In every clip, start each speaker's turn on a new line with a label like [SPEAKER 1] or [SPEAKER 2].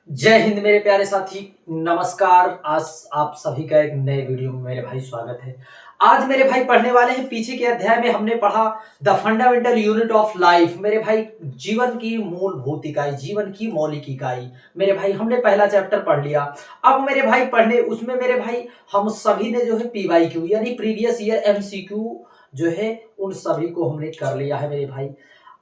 [SPEAKER 1] जय हिंद मेरे प्यारे साथी। नमस्कार। आज आप सभी का एक नए वीडियो में मेरे भाई स्वागत है। आज मेरे भाई पढ़ने वाले हैं, पीछे के अध्याय में हमने पढ़ा the fundamental unit of life. मेरे भाई जीवन की मूलभूत इकाई, जीवन की मौलिक इकाई। मेरे भाई हमने पहला चैप्टर पढ़ लिया। अब मेरे भाई पढ़ने उसमें मेरे भाई हम सभी ने जो है पीवाईक्यू यानी प्रीवियस ईयर एमसीक्यू जो है उन सभी को हमने कर लिया है मेरे भाई।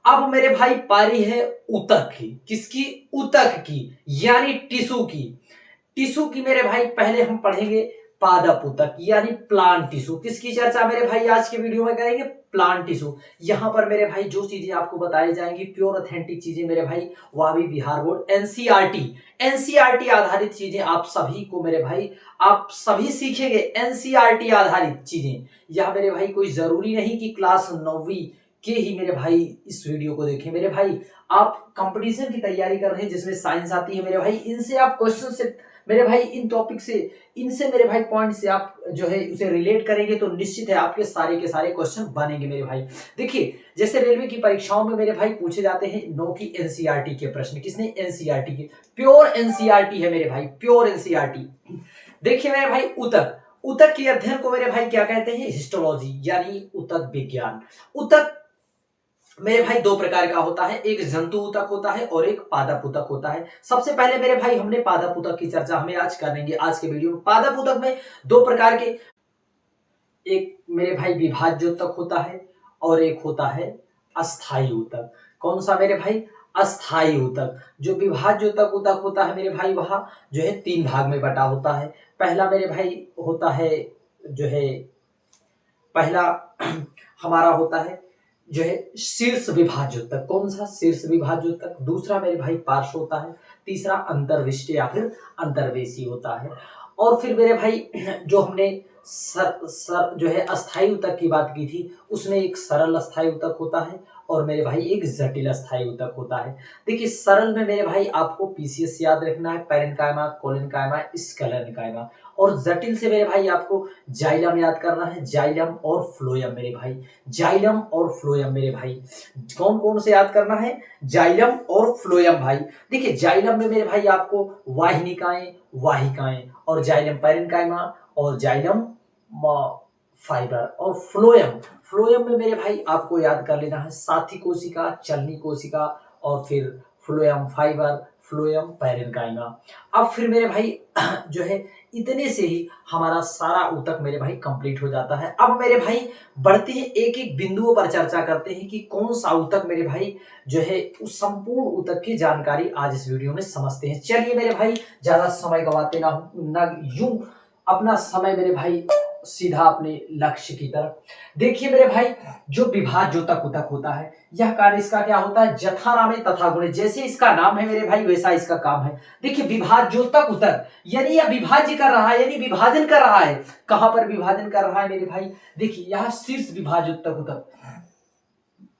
[SPEAKER 1] अब मेरे भाई पारी है ऊतक की। किसकी? ऊतक की, यानी टिश्यू की। टिश्यू की मेरे भाई पहले हम पढ़ेंगे पादप ऊतक यानी प्लांट टिश्यू। किसकी चर्चा मेरे भाई आज के वीडियो में करेंगे? Plant tissue. यहां पर मेरे भाई जो चीजें आपको बताई जाएंगी प्योर ऑथेंटिक चीजें मेरे भाई, वह भी बिहार बोर्ड एनसीईआरटी आधारित चीजें आप सभी को मेरे भाई, आप सभी सीखेंगे एनसीईआरटी आधारित चीजें। यह मेरे भाई कोई जरूरी नहीं कि क्लास 9वीं के ही मेरे भाई इस वीडियो को देखें। मेरे भाई आप कंपटीशन की तैयारी कर रहे हैं जिसमें साइंस आती है मेरे भाई, इनसे आप क्वेश्चन से मेरे भाई, इन टॉपिक से, इनसे मेरे भाई पॉइंट से आप जो है उसे रिलेट करेंगे तो निश्चित है आपके सारे के सारे क्वेश्चन बनेंगे मेरे भाई। देखिए जैसे रेलवे की परीक्षाओं में मेरे भाई पूछे जाते हैं 9 की एनसीईआरटी के प्रश्न। किसने? एनसीईआरटी के। प्योर एनसीईआरटी है मेरे भाई, प्योर एनसीईआरटी। देखिए मेरे भाई ऊतक, ऊतक के अध्ययन को मेरे भाई क्या कहते हैं? हिस्टोलॉजी यानी ऊतक विज्ञान। ऊतक मेरे भाई दो प्रकार का होता है, एक जंतु ऊतक होता है और एक पादप ऊतक होता है। सबसे पहले मेरे भाई हमने पादप ऊतक की चर्चा हमें आज करेंगे आज के वीडियो में। पादप ऊतक में दो प्रकार के, एक मेरे भाई विभाज्य ऊतक होता है और एक होता है अस्थायी ऊतक। कौन सा मेरे भाई? अस्थायी ऊतक। जो विभाज्य ऊतक होता है मेरे भाई, वह जो है 3 भाग में बटा होता है। पहला मेरे भाई होता है जो है, पहला हमारा होता है जो है शीर्ष विभाज्य ऊतक। कौन सा? शीर्ष विभाज्य ऊतक। दूसरा मेरे भाई पार्श्व होता है। तीसरा अंतर्विष्ट या फिर अंतर्वेशी होता है। और फिर मेरे भाई जो हमने सर जो है अस्थायी ऊतक की बात की थी, उसमें एक सरल अस्थायी ऊतक होता है और मेरे भाई एक जटिल अस्थायी ऊतक होता है। देखिए सरल में मेरे भाई आपको पीसीएस याद रखना है, पैरेन्काइमा, कोलेनकाइमा, स्क्लेरेन्काइमा। और जटिल से मेरे भाई आपको जाइलम याद करना है, जाइलम और फ्लोएम मेरे भाई, जाइलम और फ्लोएम मेरे भाई। कौन कौन से याद करना है? जाइलम और फ्लोएम भाई। देखिए जाइलम में मेरे भाई आपको वाहिनिकाएं, वाहिकाएं, और जाइलम पैरेन्काइमा और जाइलम फाइबर। और फ्लोएम, फ्लोएम में मेरे भाई आपको याद कर लेना है साथी कोशिका, चलनी कोशिका, और फिर फ्लोएम फाइबर, फ्लोएम पैरेन्काइमा। अब फिर मेरे भाई जो है इतने से ही हमारा सारा ऊतक मेरे भाई कंप्लीट हो जाता है। अब मेरे भाई बढ़ते हैं, एक एक बिंदुओं पर चर्चा करते हैं कि कौन सा ऊतक मेरे भाई जो है उस संपूर्ण ऊतक की जानकारी आज इस वीडियो में समझते हैं। चलिए मेरे भाई ज्यादा समय गवाते ना यूं अपना समय मेरे भाई सीधा अपने लक्ष्य की तरफ। देखिए मेरे भाई जो विभाज्य ऊतक होता है, यह कार्य इसका क्या होता है? जथा नामे तथा गुणे। जैसे इसका नाम है मेरे भाई वैसा इसका काम है। देखिए विभाज्योतक यानी यह विभाज्य कर रहा है, यानी विभाजन कर रहा है। कहां पर विभाजन कर रहा है मेरे भाई? देखिए यह शीर्ष विभाज्योतक,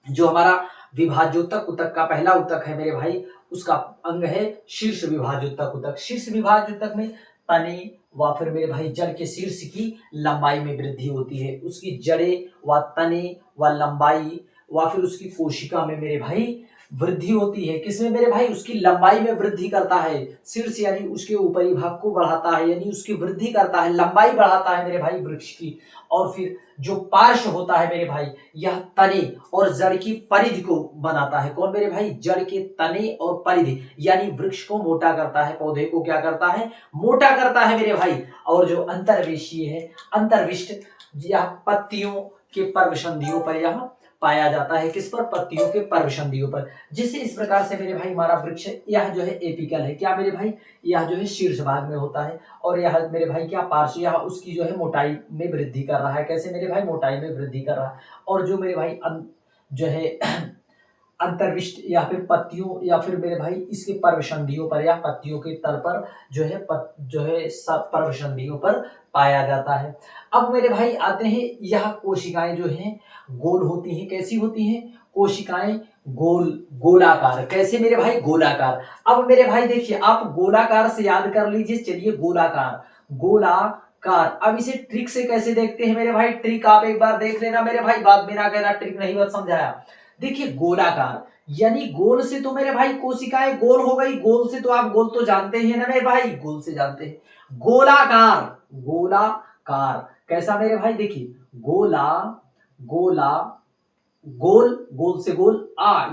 [SPEAKER 1] जो हमारा विभाज्योतक का पहला ऊतक है मेरे भाई, उसका अंग है शीर्ष विभाज्योतक। शीर्ष विभाज्योतक में तने व फिर मेरे भाई जड़ के शीर्ष की लंबाई में वृद्धि होती है। उसकी जड़ें व तने व लंबाई व फिर उसकी कोशिका में मेरे भाई वृद्धि होती है। किसमें मेरे भाई? उसकी लंबाई में वृद्धि करता है। शीर्ष यानी उसके ऊपरी भाग को बढ़ाता है, यानी उसकी वृद्धि करता है, लंबाई बढ़ाता है मेरे भाई वृक्ष की। और फिर जो पार्श्व होता है मेरे भाई, यह तने और जड़ की परिधि को बनाता है। कौन मेरे भाई? जड़ के तने और परिधि, यानी वृक्ष को मोटा करता है, पौधे को क्या करता है? मोटा करता है मेरे भाई। और जो अंतर्वेशीय है, अंतर्विष्ट, यह पत्तियों के पर्वसंधियों पर यह पाया जाता है। किस पर? पत्तियों के पर्वसंधियों पर। जिससे इस प्रकार से मेरे भाई हमारा वृक्ष यह जो है एपिकल है। क्या मेरे भाई? यह जो है शीर्ष भाग में होता है और यह मेरे भाई क्या पार्श्व, यह उसकी जो है मोटाई में वृद्धि कर रहा है। कैसे मेरे भाई? मोटाई में वृद्धि कर रहा है। और जो मेरे भाई जो है अंतर्विष्ट या फिर पत्तियों या फिर मेरे भाई इसके पर्वसंधियों पर या पत्तियों के तल पर जो है पर्वसंधियों पर पाया जाता है। अब मेरे भाई आते हैं, यह कोशिकाएं जो हैं गोल होती हैं। कैसी होती हैं? कोशिकाएं गोलाकार। कैसे मेरे भाई? गोलाकार। अब मेरे भाई देखिए आप गोलाकार से याद कर लीजिए। चलिए गोलाकार। अब इसे ट्रिक से कैसे देखते हैं मेरे भाई? ट्रिक आप एक बार देख लेना मेरे भाई, बात मेरा कहना ट्रिक नहीं, बात समझाया। देखिए गोलाकार यानी गोल से तो मेरे भाई कोशिकाएं गोल हो गई, गोल से तो आप गोल तो जानते ही है ना मेरे भाई, गोल से जानते हैं। गोलाकार, गोलाकार कैसा मेरे भाई, देखिए गोला, गोला, गोल, गोल से गोल,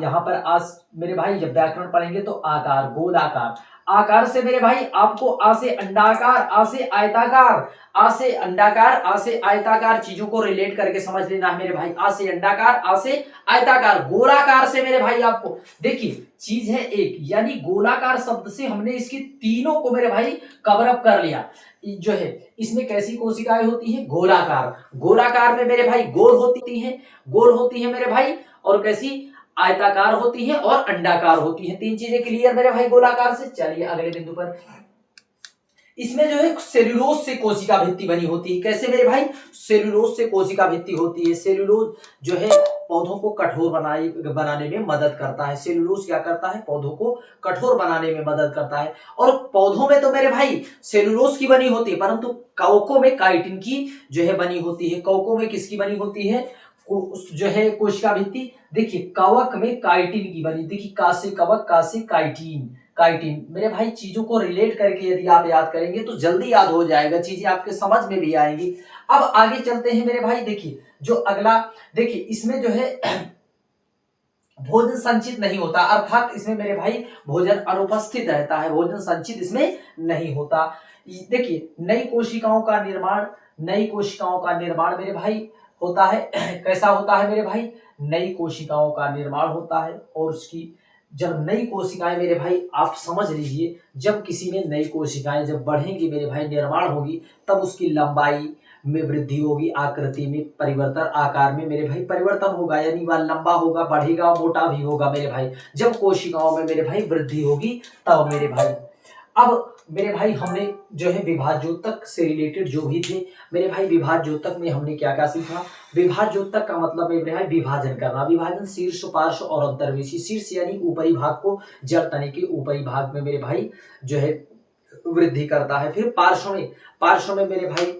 [SPEAKER 1] यहां पर आज मेरे भाई जब व्याकरण पढ़ेंगे तो आकार, गोलाकार। आकार से मेरे भाई आपको आ से अंडाकार, आ से आयताकार, आ से अंडाकार, आ से आयताकार चीजों को रिलेट करके समझ लेना है मेरे भाई। आ से अंडाकार, आ से आयताकार, गोलाकार से मेरे भाई आपको देखिए चीज है एक, यानी गोलाकार शब्द से हमने इसकी तीनों को मेरे भाई कवर अप कर लिया। जो है इसमें कैसी कोशिकाएं होती हैं, गोलाकार, गोलाकार में मेरे भाई गोल होती हैं, गोल होती है मेरे भाई, और कैसी आयताकार होती है और अंडाकार होती है। तीन चीजें क्लियर मेरे भाई गोलाकार से। चलिए अगले बिंदु पर, इसमें जो है सेल्यूलोज से कोशिका भित्ति बनी होती है। कैसे मेरे भाई, सेल्यूलोज से कोशिका भित्ति होती है। सेल्यूलोज जो है पौधों को कठोर बनाने में मदद करता है। सेल्यूलोज क्या करता है, पौधों को कठोर बनाने में मदद करता है। और पौधों में तो मेरे भाई सेल्यूलोज की बनी होती है, परंतु कवकों में काइटिन की जो है बनी होती है। कवकों में किसकी बनी होती है, जो है कोशिका भित्ति, देखिए कवक में काइटिन की बनी, देखिए का से कवक, का से काइटिन, काइटिन मेरे भाई चीजों को रिलेट करके यदि आप याद करेंगे तो जल्दी याद हो जाएगा, चीजें आपके समझ में भी आएंगी। अब आगे चलते हैं मेरे भाई, देखिए जो अगला, देखिए इसमें जो है भोजन संचित नहीं होता, अर्थात इसमें मेरे भाई भोजन अनुपस्थित रहता है, भोजन संचित इसमें नहीं होता। देखिए नई कोशिकाओं का निर्माण, नई कोशिकाओं का निर्माण मेरे भाई होता है कैसा होता है मेरे भाई, नई कोशिकाओं का निर्माण होता है। और उसकी जब नई कोशिकाएं मेरे भाई आप समझ लीजिए, जब किसी में नई कोशिकाएं जब बढ़ेंगी मेरे भाई, निर्माण होगी, तब उसकी लंबाई में वृद्धि होगी, आकृति में परिवर्तन, आकार में मेरे भाई परिवर्तन होगा, यानी वह लंबा होगा, बढ़ेगा, मोटा भी होगा मेरे भाई। जब कोशिकाओं में मेरे भाई वृद्धि होगी तब मेरे भाई। अब मेरे भाई हमने जो है विभाज्योतक से रिलेटेड जो भी थे मेरे भाई, विभाज्योतक में हमने क्या क्या सीखा। विभाज्योतक का मतलब मेरे भाई विभाजन करना, विभाजन शीर्ष, पार्श्व और अंतर्वेशी। शीर्ष यानी ऊपरी भाग को जड़ तने के ऊपरी भाग में मेरे भाई जो है वृद्धि करता है। फिर पार्श्व में मेरे भाई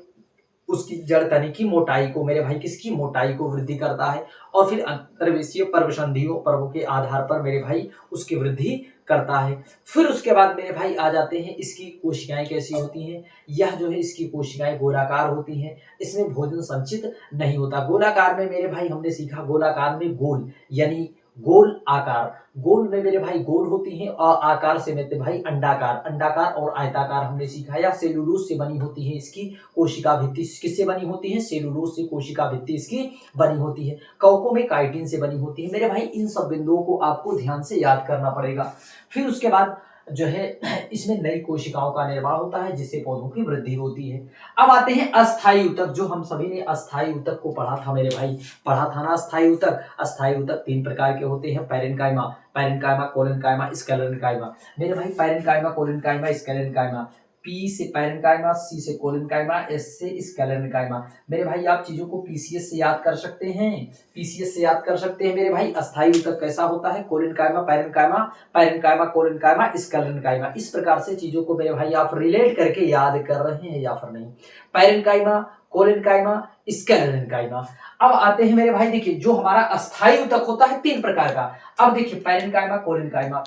[SPEAKER 1] उसकी जड़ तने की मोटाई को मेरे भाई, किसकी मोटाई को वृद्धि करता है। और फिर अंतर्वेशीय पर्वसंधियों पर्वों के आधार पर मेरे भाई उसकी वृद्धि करता है। फिर उसके बाद मेरे भाई आ जाते हैं इसकी कोशिकाएं कैसी होती हैं। यह जो है इसकी कोशिकाएं गोलाकार होती हैं, इसमें भोजन संचित नहीं होता। गोलाकार में मेरे भाई हमने सीखा, गोलाकार में गोल यानी गोल आकार, गोल में मेरे भाई गोल होती हैं, और आकार से मेरे भाई अंडाकार, अंडाकार और आयताकार हमने सीखा। या सेलुलोज से बनी होती है इसकी कोशिका भित्ति, किससे बनी होती है, सेलुलोज से कोशिका भित्ति इसकी बनी होती है। कवकों में काइटिन से बनी होती है। मेरे भाई इन सब बिंदुओं को आपको ध्यान से याद करना पड़ेगा। फिर उसके बाद जो है इसमें नई कोशिकाओं का निर्माण होता है, जिससे पौधों की वृद्धि होती है। अब आते हैं अस्थायी ऊतक, जो हम सभी ने अस्थायी ऊतक को पढ़ा था मेरे भाई, पढ़ा था ना अस्थायी ऊतक। अस्थायी ऊतक तीन प्रकार के होते हैं, पैरेन्काइमा, पैरेन्काइमा, कोलेन्काइमा, स्क्लेरेन्काइमा। मेरे भाई पैरेन्काइमा, कोलेन्काइमा, स्क्लेरेन्काइमा, पी से पैरेन्काइमा, सी से कोलेन्काइमा, एस से स्क्लेरेन्काइमा। मेरे भाई आप चीजों को पीसीएस से याद कर सकते हैं, पीसीएस से याद कर सकते हैं मेरे भाई। अस्थायी ऊतक कैसा होता है, collenchyma, parenchyma, parenchyma, collenchyma, sclerenchyma. इस प्रकार से चीजों को मेरे भाई आप रिलेट करके याद कर रहे हैं या फिर नहीं। Parenchyma, collenchyma, sclerenchyma. अब आते हैं मेरे भाई, देखिए जो हमारा अस्थायी ऊतक होता है तीन प्रकार का। अब देखिए पैरेन्काइमा, कोलेन्काइमा,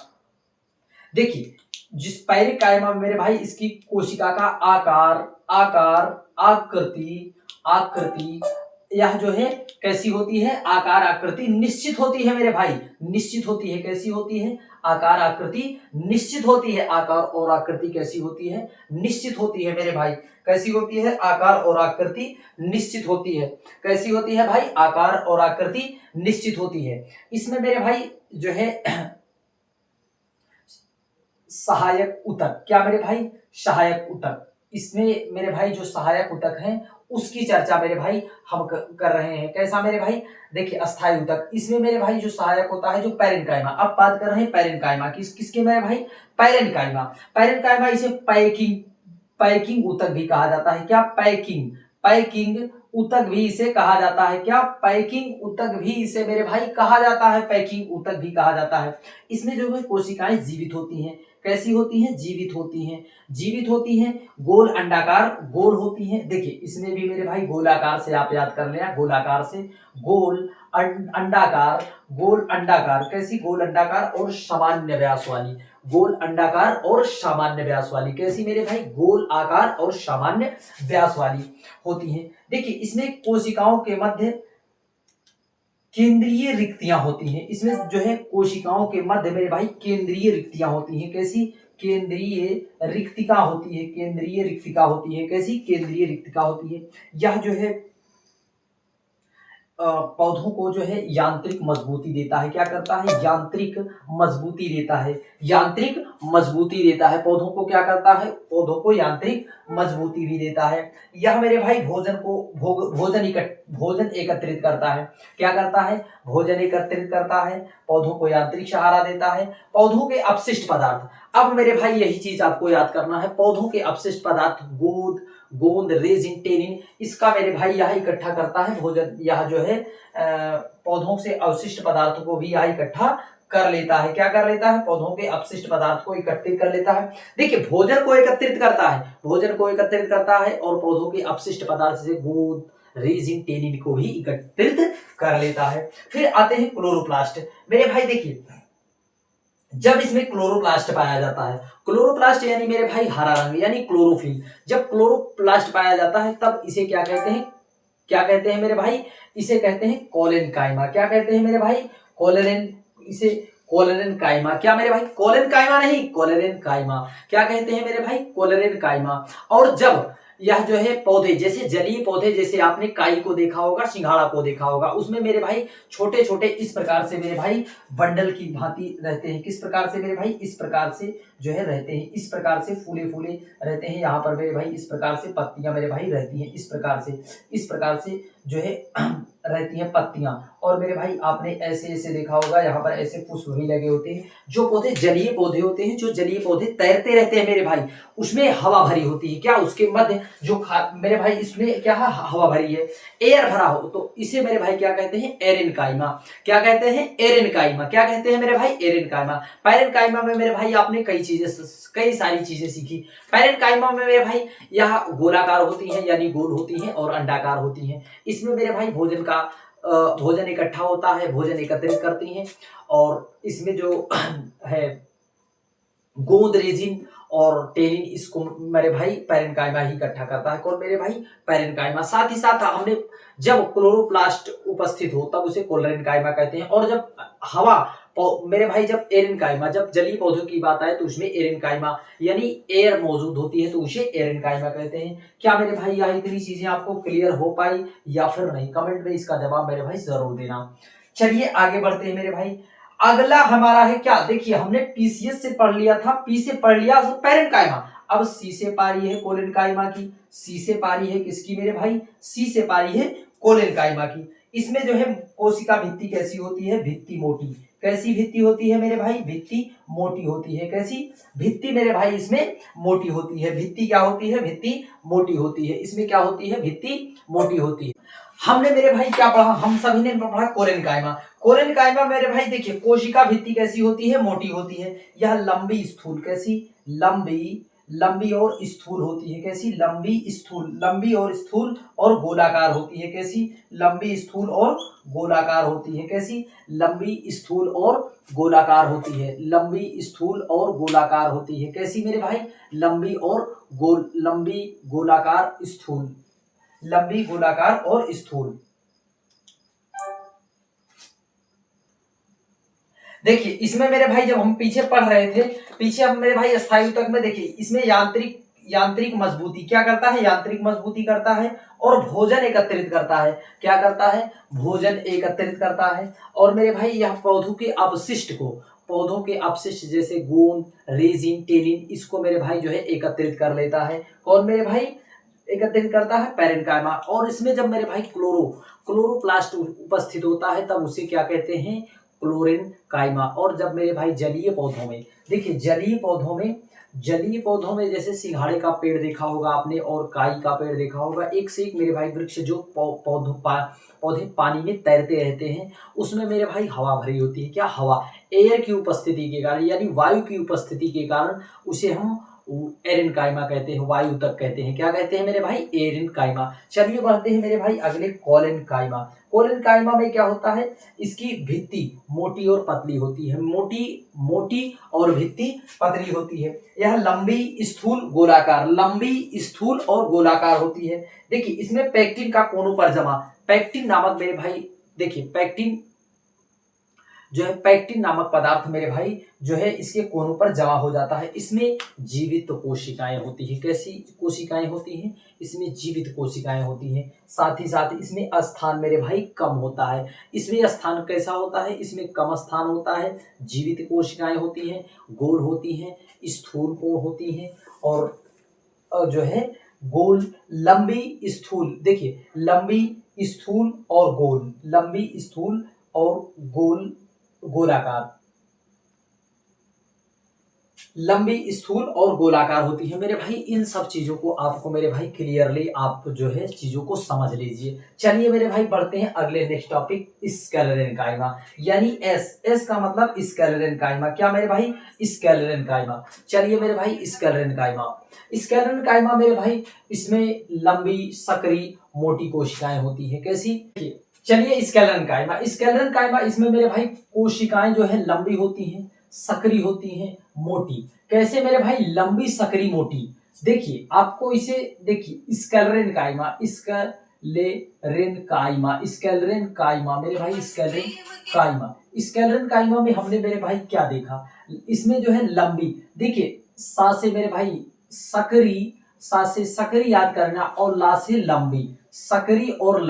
[SPEAKER 1] देखिए जिस पैरेन्काइमा में मेरे भाई इसकी कोशिका का आकार, आकृति, यह जो है कैसी होती है, आकार आकृति निश्चित होती है मेरे भाई, निश्चित होती है। कैसी होती है, आकार आकृति निश्चित होती है। आकार और आकृति कैसी होती है, निश्चित होती है मेरे भाई। कैसी होती है, आकार और आकृति निश्चित होती है। कैसी होती है भाई, आकार और आकृति निश्चित होती है। इसमें मेरे भाई जो है सहायक ऊतक, क्या मेरे भाई, सहायक ऊतक। इसमें मेरे भाई जो सहायक ऊतक हैं उसकी चर्चा मेरे भाई हम कर रहे हैं। कैसा मेरे भाई, देखिए अस्थायी ऊतक, इसमें मेरे भाई जो सहायक होता है जो पैरेन्काइमा। अब बात कर रहे हैं पैरेन्काइमा की, किसके मेरे भाई, पैरेन्काइमा। पैरेन्काइमा इसे पैकिंग ऊतक भी कहा जाता है। क्या, पैकिंग ऊतक भी इसे कहा जाता है। क्या, पैकिंग ऊतक भी इसे मेरे भाई कहा जाता है, पैकिंग ऊतक भी कहा जाता है। इसमें जो है कोशिकाएं जीवित होती हैं। कैसी होती हैं? जीवित होती हैं। जीवित होती हैं, गोल अंडाकार गोल होती हैं। देखिए इसमें भी मेरे भाई गोलाकार से आप याद कर लेना, गोलाकार से गोल अंडाकार, गोल अंडाकार, कैसी? गोल अंडाकार और सामान्य व्यास वाली, गोल अंडाकार और सामान्य व्यास वाली, कैसी मेरे भाई? गोल आकार और सामान्य व्यास वाली होती हैं। देखिए इसमें कोशिकाओं के मध्य केंद्रीय रिक्तियां होती हैं। इसमें जो है कोशिकाओं के मध्य मेरे भाई केंद्रीय रिक्तियां होती हैं। कैसी? केंद्रीय रिक्तिका होती है, केंद्रीय रिक्तिका होती है। कैसी? केंद्रीय रिक्तिका होती है। यह जो है पौधों को जो है यांत्रिक मजबूती देता है। क्या करता है? यांत्रिक मजबूती देता है। यांत्रिक मजबूती देता है पौधों को। क्या करता है? पौधों को यांत्रिक मजबूती भी देता है। यह मेरे भाई भोजन एकत्रित करता है। क्या करता है? भोजन एकत्रित करता है, पौधों को यांत्रिक सहारा देता है। पौधों के अपशिष्ट पदार्थ, अब मेरे भाई यही चीज आपको याद करना है। पौधों के अपशिष्ट पदार्थ, गोंद, रेजिन, टेनिन, इसका मेरे भाई यह इकट्ठा करता है भोजन। यह जो है पौधों से अवशिष्ट पदार्थों को भी यह इकट्ठा कर लेता है। क्या कर लेता है? पौधों के अपशिष्ट पदार्थ को एकत्रित कर लेता है। देखिए भोजन को एकत्रित करता है, भोजन को एकत्रित करता है और पौधों के अपशिष्ट पदार्थ से गोंद, रेजिन, टेनिन को भी एकत्रित कर लेता है। फिर आते हैं क्लोरोप्लास्ट। मेरे भाई देखिए जब इसमें क्लोरोप्लास्ट पाया जाता है, क्लोरोप्लास्ट यानी मेरे भाई हरा रंग यानी क्लोरोफिल, जब क्लोरोप्लास्ट पाया जाता है तब इसे क्या कहते हैं? क्या कहते हैं मेरे भाई? इसे कहते हैं कोलेनकाइमा। क्या कहते हैं मेरे भाई? कोलेरेन, इसे कोलेरेनकाइमा। क्या मेरे भाई? कोलेनकाइमा नहीं, कोलेरेनकाइमा। क्या कहते हैं मेरे भाई? कोलेरेनकाइमा। और जब यह जो है पौधे, जैसे जलीय पौधे, जैसे आपने काई को देखा होगा, सिंघाड़ा को देखा होगा, उसमें मेरे भाई छोटे छोटे इस प्रकार से मेरे भाई बंडल की भांति रहते हैं। किस प्रकार से मेरे भाई? इस प्रकार से जो है रहते हैं, इस प्रकार से फूले फूले रहते हैं। यहाँ पर मेरे भाई इस प्रकार से पत्तियां मेरे भाई रहती हैं, इस प्रकार से जो है रहती हैं पत्तियां। और मेरे भाई आपने ऐसे ऐसे देखा होगा, यहाँ पर ऐसे पुष्प भी लगे होते हैं। जो पौधे जलीय पौधे होते हैं, जो जलीय पौधे तैरते रहते हैं मेरे भाई, उसमें हवा भरी होती है। क्या? उसके मध्य जो मेरे भाई इसमें क्या है? हवा भरी है, एयर भरा हो, तो इसे मेरे भाई क्या कहते हैं? एरेनकाइमा। क्या कहते हैं? एरेनकाइमा। क्या कहते हैं मेरे भाई? एरेनकाइमा। पैरेनकाइमा में मेरे भाई आपने कई सारी चीजें सीखी। पैरेनकाइमा में मेरे भाई यह गोलाकार होती है यानी गोल होती है और अंडाकार होती है। इसमें मेरे भाई भोजन इकट्ठा होता है, भोजन एकत्रित करती हैं। और इसमें जो है गोंद, रेजिन और टेनिन, इसको मेरे भाई पैरेनकाइमा ही इकट्ठा करता है। कौन मेरे भाई? पैरेनकाइमा। साथ ही साथ हमने जब क्लोरोप्लास्ट उपस्थित हो तब उसे कोलेरेनकाइमा कहते हैं। और जब हवा मेरे भाई जब एरेनकाइमा, जब जलीय पौधों की बात आए तो उसमें एरेनकाइमा यानी एयर मौजूद होती है तो उसे एरेनकाइमा कहते हैं। क्या मेरे भाई यह इतनी चीजें आपको क्लियर हो पाई या फिर नहीं? कमेंट में इसका जवाब मेरे भाई जरूर देना। चलिए आगे बढ़ते हैं मेरे भाई। अगला हमारा है क्या? देखिए हमने पीसीएस से पढ़ लिया था, पी से पढ़ लिया पैरेनकाइमा। अब सी से पारी है कोलेनकाइमा की, सी से पारी है किसकी मेरे भाई? सी से पारी है कोलेनकाइमा की। इसमें जो है कोशिका भित्ति कैसी होती है? भित्ति मोटी। कैसी भित्ति होती है मेरे भाई? भित्ति मोटी होती है। कैसी? भित्ति मेरे भाई इसमें मोटी होती है। भित्ति क्या होती है? भित्ति मोटी होती है। इसमें क्या होती है? भित्ति मोटी होती है। हमने मेरे भाई क्या पढ़ा? हम सभी ने पढ़ा कोलेनकाइमा। कोलेनकाइमा मेरे भाई देखिए कोशिका भित्ति कैसी होती है? मोटी होती है। यह लंबी स्थूल, कैसी? लंबी और स्थूल होती है। कैसी? लंबी और स्थूल और गोलाकार होती है। कैसी? लंबी, स्थूल और गोलाकार होती है। कैसी? लंबी, स्थूल और गोलाकार होती है। लंबी, स्थूल और गोलाकार होती है। कैसी मेरे भाई? लंबी, गोलाकार, स्थूल। लंबी, गोलाकार और स्थूल। देखिए इसमें मेरे भाई जब हम पीछे पढ़ रहे थे, पीछे हम मेरे भाई स्थायी ऊतक में देखिए इसमें यांत्रिक मजबूती क्या करता है? यांत्रिक मजबूती करता है और भोजन एकत्रित करता है। क्या करता है? भोजन एकत्रित करता है। और मेरे भाई यह पौधों के अपशिष्ट जैसे गोंद, रेजिन, टेनिन, इसको मेरे भाई जो है एकत्रित कर लेता है। कौन मेरे भाई? एकत्रित करता है पैरेनकाइमा। और इसमें जब मेरे भाई क्लोरोप्लास्ट उपस्थित होता है तब उसे क्या कहते हैं? क्लोरेनकाइमा। और जब मेरे भाई जलीय पौधों में देखिए, जलीय पौधों में जलीय पौधों में जैसे सिंघाड़े का पेड़ देखा होगा आपने और काई का पेड़ देखा होगा, एक से एक मेरे भाई वृक्ष जो पौधे पानी में तैरते रहते हैं, उसमें मेरे भाई हवा भरी होती है। क्या हवा? एयर की उपस्थिति के कारण, यानी वायु की उपस्थिति के कारण उसे हम एरिन काइमा कहते हैं, वायु तक कहते हैं। क्या कहते हैं मेरे भाई? एरिन काइमा। चलिए बढ़ते हैं मेरे भाई अगले कोलेन काइमा। कोलेन काइमा में क्या होता है? इसकी भित्ति मोटी और पतली होती है, मोटी और भित्ति पतली होती है। यह लंबी, स्थूल, गोलाकार, लंबी, स्थूल और गोलाकार होती है। देखिए इसमें पैक्टिन का कोनों पर जमा, पैक्टिन नामक मेरे भाई, देखिए पैक्टिन जो है, पैक्टिन नामक पदार्थ मेरे भाई जो है इसके कोनों पर जमा हो जाता है। इसमें जीवित कोशिकाएं होती है। कैसी कोशिकाएं होती हैं? इसमें जीवित कोशिकाएं होती हैं। साथ ही साथ इसमें स्थान मेरे भाई कम होता है। इसमें स्थान कैसा होता है? इसमें कम स्थान होता है। जीवित कोशिकाएं होती हैं, गोल होती हैं, स्थूल कोण होती हैं और जो है गोल, लंबी, स्थूल। देखिए लंबी, स्थूल और गोल, लंबी, स्थूल और गोलाकार, लंबी, स्थूल और गोलाकार होती है मेरे भाई। इन सब चीजों को आपको मेरे भाई क्लियरली आप जो है चीजों को समझ लीजिए। चलिए मेरे भाई बढ़ते हैं अगले नेक्स्ट टॉपिक, स्क्लेरेनकाइमा, यानी एस का मतलब स्क्लेरेनकाइमा। क्या मेरे भाई? स्क्लेरेनकाइमा। चलिए मेरे भाई स्क्लेरेनकाइमा मेरे भाई, इसमें लंबी, सकरी, मोटी कोशिकाएं होती है। कैसी? चलिए स्क्लेरेनकाइमा, इसमें मेरे भाई कोशिकाएं जो है लंबी होती हैं, सकरी होती हैं, मोटी। कैसे मेरे भाई? लंबी, सकरी, मोटी। देखिए आपको इसे देखिए स्क्लेरेनकाइमा मेरे भाई, स्क्लेरेनकाइमा में हमने मेरे भाई क्या देखा? इसमें जो है लंबी, देखिए सा से मेरे भाई सकरी, सा से सकरी याद करना और ला से लंबी, सकरी और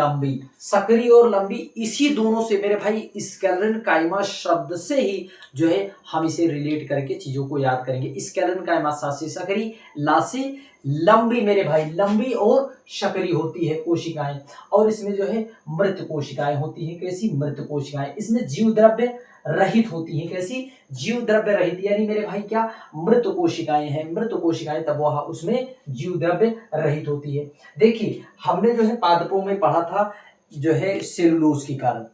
[SPEAKER 1] लंबी, इसी दोनों से मेरे भाई स्क्लेरेनकाइमा शब्द से ही जो है हम इसे रिलेट करके चीजों को याद करेंगे। स्क्लेरेनकाइमा सा से सकरी, ला से लंबी मेरे भाई, लंबी और शकरी होती है कोशिकाएं। और इसमें जो है मृत कोशिकाएं होती हैं। कैसी? मृत कोशिकाएं। इसमें जीव द्रव्य रहित होती हैं। कैसी? जीव द्रव्य रहित, यानी मेरे भाई क्या? मृत कोशिकाएं हैं, मृत कोशिकाएं, तब वह उसमें जीव द्रव्य रहित होती है। देखिए हमने जो है पादपों में पढ़ा था जो है सेलुलोज के कारण।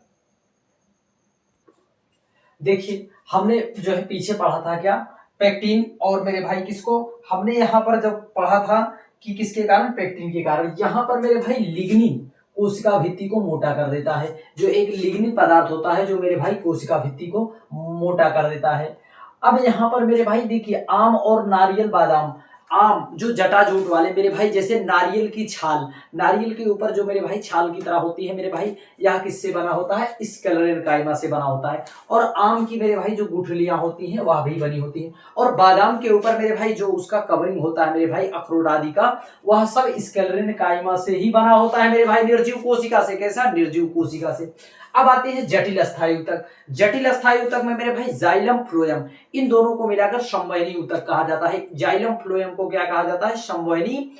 [SPEAKER 1] देखिए हमने जो है पीछे पढ़ा था क्या? पेक्टिन। और मेरे भाई किसको हमने यहाँ पर जब पढ़ा था कि किसके कारण? पेक्टिन के कारण। यहाँ पर मेरे भाई लिग्निन कोशिका भित्ति को मोटा कर देता है। जो एक लिग्निन पदार्थ होता है जो मेरे भाई कोशिका भित्ति को मोटा कर देता है। अब यहाँ पर मेरे भाई देखिए आम और नारियल बादाम, आम जो जटाजूट वाले मेरे भाई, जैसे नारियल की छाल, नारियल के ऊपर जो मेरे भाई छाल की तरह होती है मेरे भाई, यह किससे बना होता है? स्क्लेरेनकाइमा से बना होता है। और आम की मेरे भाई जो गुठलियां होती हैं वह भी बनी होती हैं। और बादाम के ऊपर मेरे भाई जो उसका कवरिंग होता है मेरे भाई, अखरोट आदि का, वह सब स्क्लेरेनकाइमा से ही बना होता है मेरे भाई, निर्जीव कोशिका से। कैसा? निर्जीव कोशिका से। अब आते हैं जटिल स्थायी ऊतक। जटिल स्थायी ऊतक में मेरे भाई जाइलम, फ्लोएम, इन दोनों को मिलाकर संवहनी ऊतक कहा जाता है। जाइलम फ्लोएम को क्या कहा जाता है? संवहनी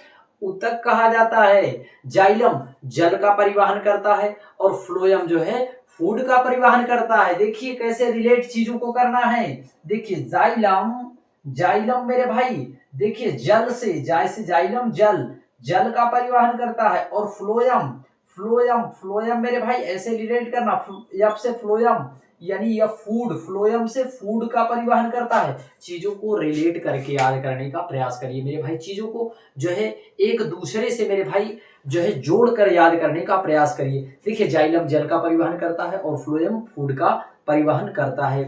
[SPEAKER 1] ऊतक कहा जाता है। जाइलम जल का परिवहन करता है और फ्लोएम जो है फूड का परिवहन करता है। देखिए कैसे रिलेट चीजों को करना है। देखिए जाइलम मेरे भाई, देखिए जल से, जाय से जाइलम, जल का परिवहन करता है। और फ्लोएम मेरे भाई ऐसे रिलेट करना, यप से फ्लोएम, यानी यह फूड, फ्लोएम से फूड का परिवहन करता है। चीजों को रिलेट करके याद करने का प्रयास करिए मेरे भाई। चीजों को जो है एक दूसरे से मेरे भाई जो है जोड़कर याद करने का प्रयास करिए। देखिए जाइलम जल का परिवहन करता है और फ्लोएम फूड का परिवहन करता है।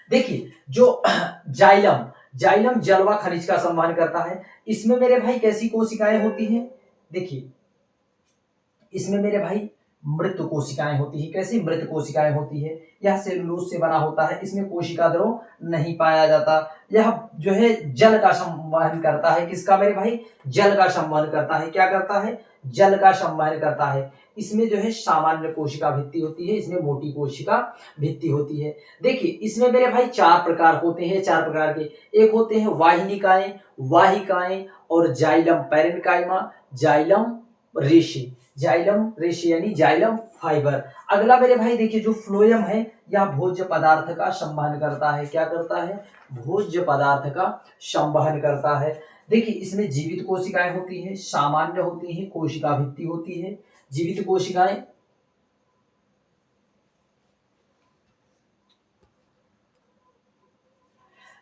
[SPEAKER 1] देखिए जो जाइलम जल व खनिज का संवहन करता है। इसमें मेरे भाई कैसी कोशिकाएं होती हैं? देखिए इसमें मेरे भाई मृत कोशिकाएं होती है। कैसी? मृत कोशिकाएं होती है। यह सेलुलोज से बना होता है। इसमें कोशिका द्रव नहीं पाया जाता। यह जो है जल का संवहन करता है। किसका मेरे भाई? जल का संवहन करता है। क्या करता है? जल का संवहन करता है। इसमें जो है सामान्य कोशिका भित्ति होती है, इसमें मोटी कोशिका भित्ति होती है। देखिए इसमें मेरे भाई चार प्रकार होते हैं, चार प्रकार के। एक होते हैं वाहिकाएं और जाइलम पैरेन्काइमा, जाइलम रेशे। जाइलम रेशे यानी जाइलम फाइबर। अगला मेरे भाई देखिए जो फ्लोएम है यह भोज्य पदार्थ का संवहन करता है। क्या करता है? भोज्य पदार्थ का संवहन करता है। देखिए इसमें जीवित कोशिकाएं होती हैं, सामान्य होती हैं, कोशिका भित्ति होती है। जीवित कोशिकाएं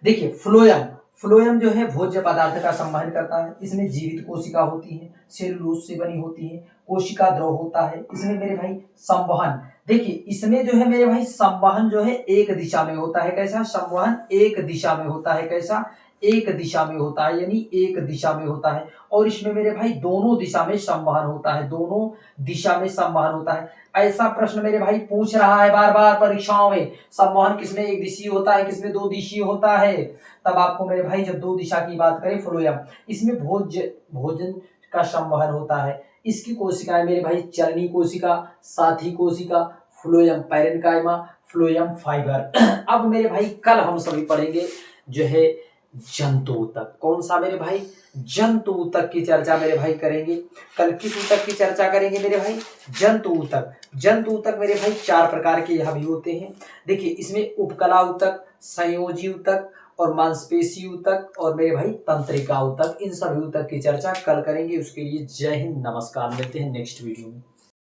[SPEAKER 1] देखिए फ्लोएम, फ्लोएम जो है भोज्य पदार्थ का संवहन करता है। इसमें जीवित कोशिका होती है, सेलुलोज से बनी होती है, कोशिका द्रव होता है। इसमें मेरे भाई संवहन, देखिए इसमें जो है मेरे भाई संवहन जो है एक दिशा में होता है। कैसा? संवहन एक दिशा में होता है। कैसा? एक दिशा में होता है, यानी एक दिशा में होता है। और इसमें मेरे भाई दोनों दिशा में संवहन होता है, दोनों दिशा में संवहन होता है। ऐसा प्रश्न मेरे भाई पूछ रहा है बार बार परीक्षाओं में, संवहन किसमें एक दिशीय होता है, किसमें दो दिशीय होता है। तब आपको मेरे भाई जब दो दिशा की बात करें फ्लोएम, इसमें भोजन का संवहन होता है। इसकी कोशिकाएं मेरे भाई चलनी कोशिका, साथी कोशिका, फ्लोएम पैरेन्काइमा, फ्लोएम फाइबर। अब मेरे भाई कल हम सभी पढ़ेंगे जो है जंतु ऊतक। कौन सा मेरे भाई? जंतु ऊतक की चर्चा मेरे भाई करेंगे। कल किस ऊतक की चर्चा करेंगे मेरे भाई? जंतु ऊतक। जंतु ऊतक मेरे भाई चार प्रकार के यह भी होते हैं। देखिए इसमें उपकला ऊतक, संयोजी ऊतक और मांसपेशी ऊतक और मेरे भाई तंत्रिका ऊतक, इन सभी ऊतक की चर्चा कल करेंगे। उसके लिए जय हिंद, नमस्कार। मिलते हैं नेक्स्ट वीडियो में।